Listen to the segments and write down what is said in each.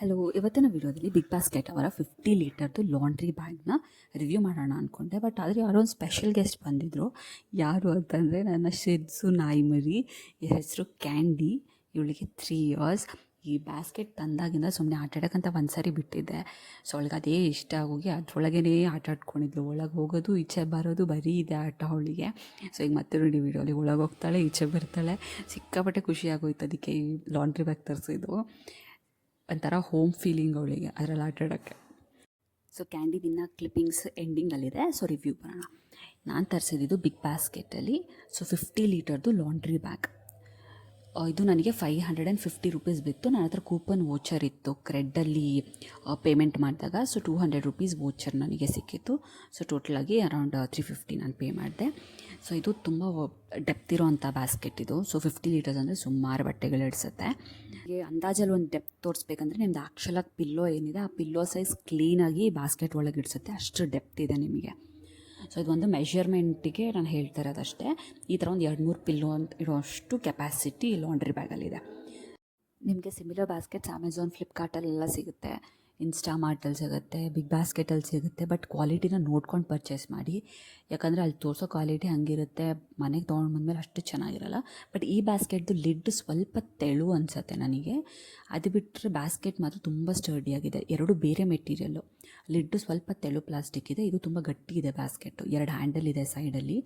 Hello, ಇವತ್ತಿನ ವಿಡಿಯೋದಲ್ಲಿ big basket ಅವರ 50 ಲೀಟರ್ದು ಲಾಂಡ್ರಿ ಬ್ಯಾಗ್ನ ರಿವ್ಯೂ ಮಾಡೋಣ ಅಂದ್ಕೊಂಡೆ. ಬಟ್ ಆದರೆ ಯಾರೋ ಒಂದು ಸ್ಪೆಷಲ್ ಗೆಸ್ಟ್ ಬಂದಿದ್ದರು. ಯಾರು ಅಂತಂದರೆ ನನ್ನ ಶಿಡ್ಸು ನಾಯಿ ಮರಿ, ಹೆಸರು ಕ್ಯಾಂಡಿ. ಇವಳಿಗೆ 3 ಇಯರ್ಸ್. ಈ ಬ್ಯಾಸ್ಕೆಟ್ ತಂದಾಗಿಂದ ಸುಮ್ಮನೆ ಆಟಾಡೋಕ್ಕಂತ ಒಂದು ಸಾರಿ ಬಿಟ್ಟಿದ್ದೆ. ಸೊ ಅವಳಿಗೆ ಅದೇ ಇಷ್ಟ ಆಗೋಗಿ ಅದರೊಳಗೇ ಆಟ ಆಡ್ಕೊಂಡಿದ್ಲು. ಒಳಗೆ ಹೋಗೋದು ಈಚೆ ಬರೋದು ಬರೀ ಇದೆ ಆಟ ಅವಳಿಗೆ. ಸೊ ಈಗ ಮತ್ತೆ ನೋಡಿ ವಿಡಿಯೋಲಿ ಒಳಗೆ ಹೋಗ್ತಾಳೆ, ಈಚೆ ಬರ್ತಾಳೆ. ಸಿಕ್ಕಾಪಟ್ಟೆ ಖುಷಿ ಆಗೋಯ್ತು ಅದಕ್ಕೆ ಈ ಲಾಂಡ್ರಿ ಬ್ಯಾಗ್ ತರಿಸಿದ್ದು. ಒಂಥರ ಹೋಮ್ ಫೀಲಿಂಗ್ ಅವಳಿಗೆ ಅದರಲ್ಲಿ ಆಟಾಡೋಕ್ಕೆ. ಸೊ ಕ್ಯಾಂಡಿ ದಿನ ಕ್ಲಿಪ್ಪಿಂಗ್ಸ್ ಎಂಡಿಂಗಲ್ಲಿದೆ. ಸೊ ರಿವ್ಯೂ ಬರೋಣ. ನಾನು ತರಿಸಿದ್ದು ಬಿಗ್ ಬಾಸ್ಕೆಟಲ್ಲಿ 50 ಲೀಟರ್ದು ಲಾಂಡ್ರಿ ಬ್ಯಾಗ್. ಇದು ನನಗೆ 550 ರೂಪೀಸ್ ಬಿತ್ತು. ನನ್ನ ಹತ್ರ ಕೂಪನ್ ವೋಚರ್ ಇತ್ತು ಕ್ರೆಡ್ಡಲ್ಲಿ ಪೇಮೆಂಟ್ ಮಾಡಿದಾಗ. ಸೊ 200 ರೂಪೀಸ್ ವೋಚರ್ ನನಗೆ ಸಿಕ್ಕಿತ್ತು. ಸೊ ಟೋಟಲಾಗಿ ಅರೌಂಡ್ 350 ನಾನು ಪೇ ಮಾಡಿದೆ. ಸೊ ಇದು ತುಂಬ ಡೆಪ್ತ್ ಇರೋವಂಥ ಬ್ಯಾಸ್ಕೆಟ್ ಇದು. ಸೊ 50 ಲೀಟರ್ಸ್ ಅಂದರೆ ಸುಮಾರು ಬಟ್ಟೆಗಳು ಇಡಿಸುತ್ತೆ. ಹಾಗೆ ಅಂದಾಜಲ್ಲಿ ಒಂದು ಡೆಪ್ತ್ ತೋರಿಸ್ಬೇಕಂದ್ರೆ ನಿಮ್ದು ಆ್ಯಕ್ಚುಲಾಗಿ ಪಿಲ್ಲೋ ಏನಿದೆ ಆ ಪಿಲ್ಲೋ ಸೈಜ್ ಕ್ಲೀನಾಗಿ ಬ್ಯಾಸ್ಕೆಟ್ ಒಳಗೆ ಇಡಿಸುತ್ತೆ. ಅಷ್ಟು ಡೆಪ್ತ್ ಇದೆ ನಿಮಗೆ. ಸೊ ಇದೊಂದು ಮೆಷರ್ಮೆಂಟಿಗೆ ನಾನು ಹೇಳ್ತಾ ಇರೋದಷ್ಟೇ. ಈ ಥರ ಒಂದು 2-3 ಪಿಲ್ಲೋ ಅಂತ ಇರೋಷ್ಟು ಕೆಪಾಸಿಟಿ ಲಾಂಡ್ರಿ ಬ್ಯಾಗಲ್ಲಿದೆ. ನಿಮಗೆ ಸಿಮಿಲರ್ ಬ್ಯಾಸ್ಕೆಟ್ಸ್ ಅಮೆಝಾನ್, ಫ್ಲಿಪ್ಕಾರ್ಟಲ್ಲೆಲ್ಲ ಸಿಗುತ್ತೆ, ಇನ್ಸ್ಟಾಮಾರ್ಟಲ್ಲಿ ಸಿಗುತ್ತೆ, ಬಿಗ್ ಬಾಸ್ಕೆಟಲ್ಲಿ ಸಿಗುತ್ತೆ. ಬಟ್ ಕ್ವಾಲಿಟಿನ ನೋಡ್ಕೊಂಡು ಪರ್ಚೇಸ್ ಮಾಡಿ. ಯಾಕಂದರೆ ಅಲ್ಲಿ ತೋರಿಸೋ ಕ್ವಾಲಿಟಿ ಹಂಗಿರುತ್ತೆ, ಮನೆಗೆ ತೊಗೊಂಡು ಬಂದಮೇಲೆ ಅಷ್ಟು ಚೆನ್ನಾಗಿರಲ್ಲ. ಬಟ್ ಈ ಬ್ಯಾಸ್ಕೆಟ್ದು ಲಿಡ್ ಸ್ವಲ್ಪ ತೆಳು ಅನಿಸುತ್ತೆ ನನಗೆ. ಅದು ಬಿಟ್ಟರೆ ಬ್ಯಾಸ್ಕೆಟ್ ಮಾತ್ರ ತುಂಬ ಸ್ಟರ್ಡಿಯಾಗಿದೆ. ಎರಡು ಬೇರೆ ಮೆಟೀರಿಯಲ್ಲು. ಲಿಡ್ಡು ಸ್ವಲ್ಪ ತೆಳು ಪ್ಲಾಸ್ಟಿಕ್ ಇದೆ, ಇದು ತುಂಬ ಗಟ್ಟಿ ಇದೆ ಬ್ಯಾಸ್ಕೆಟು. 2 ಹ್ಯಾಂಡಲ್ ಇದೆ ಸೈಡಲ್ಲಿ.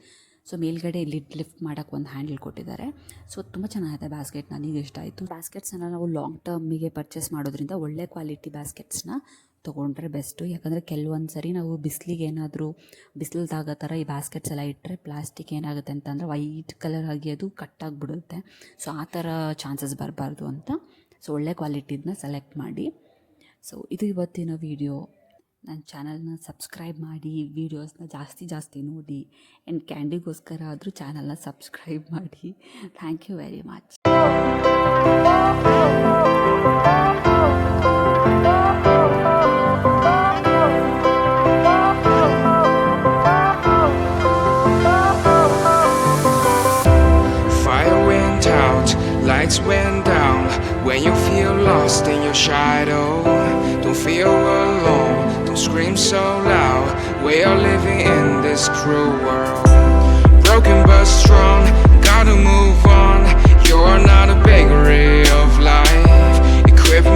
ಸೊ ಮೇಲ್ಗಡೆ ಲಿಡ್ ಲಿಫ್ಟ್ ಮಾಡೋಕ್ಕೆ ಒಂದು ಹ್ಯಾಂಡಲ್ ಕೊಟ್ಟಿದ್ದಾರೆ. ಸೊ ತುಂಬ ಚೆನ್ನಾಗಿದೆ ಬ್ಯಾಸ್ಕೆಟ್, ನನಗೆ ಇಷ್ಟ ಆಯಿತು. ಬ್ಯಾಸ್ಕೆಟ್ಸನ್ನು ನಾವು ಲಾಂಗ್ ಟರ್ಮಿಗೆ ಪರ್ಚೇಸ್ ಮಾಡೋದ್ರಿಂದ ಒಳ್ಳೆ ಕ್ವಾಲಿಟಿ ಬ್ಯಾಸ್ಕೆಟ್ಸ್ನ ತೊಗೊಂಡ್ರೆ ಬೆಸ್ಟು. ಯಾಕಂದರೆ ಕೆಲವೊಂದು ಸರಿ ನಾವು ಬಿಸಿಲಿಗೆ ಏನಾದರೂ ಬಿಸಿಲುದಾಗೋ ಥರ ಈ ಬ್ಯಾಸ್ಕೆಟ್ಸ್ ಎಲ್ಲ ಇಟ್ಟರೆ ಪ್ಲಾಸ್ಟಿಕ್ ಏನಾಗುತ್ತೆ ಅಂತಂದರೆ ವೈಟ್ ಕಲರ್ ಆಗಿ ಅದು ಕಟ್ಟಾಗಿಬಿಡುತ್ತೆ. ಸೊ ಆ ಥರ ಚಾನ್ಸಸ್ ಬರಬಾರ್ದು ಅಂತ ಸೊ ಒಳ್ಳೆ ಕ್ವಾಲಿಟಿದನ್ನ ಸೆಲೆಕ್ಟ್ ಮಾಡಿ. ಸೊ ಇದು ಇವತ್ತಿನ ವಿಡಿಯೋ. ನನ್ನ ಚಾನಲ್ನ ಸಬ್ಸ್ಕ್ರೈಬ್ ಮಾಡಿ, ವೀಡಿಯೋಸ್ನ ಜಾಸ್ತಿ ನೋಡಿ. ಆ್ಯಂಡ್ ಕ್ಯಾಂಡಿಗೋಸ್ಕರ ಆದರೂ ಚಾನಲ್ನ ಸಬ್ಸ್ಕ್ರೈಬ್ ಮಾಡಿ. Thank you very much. Fire went out, lights went down. When you feel lost in your shadow, don't feel alone, don't scream so loud. We are living in this cruel world. Broken but strong, gotta move on. You're not a bakery of life. Equip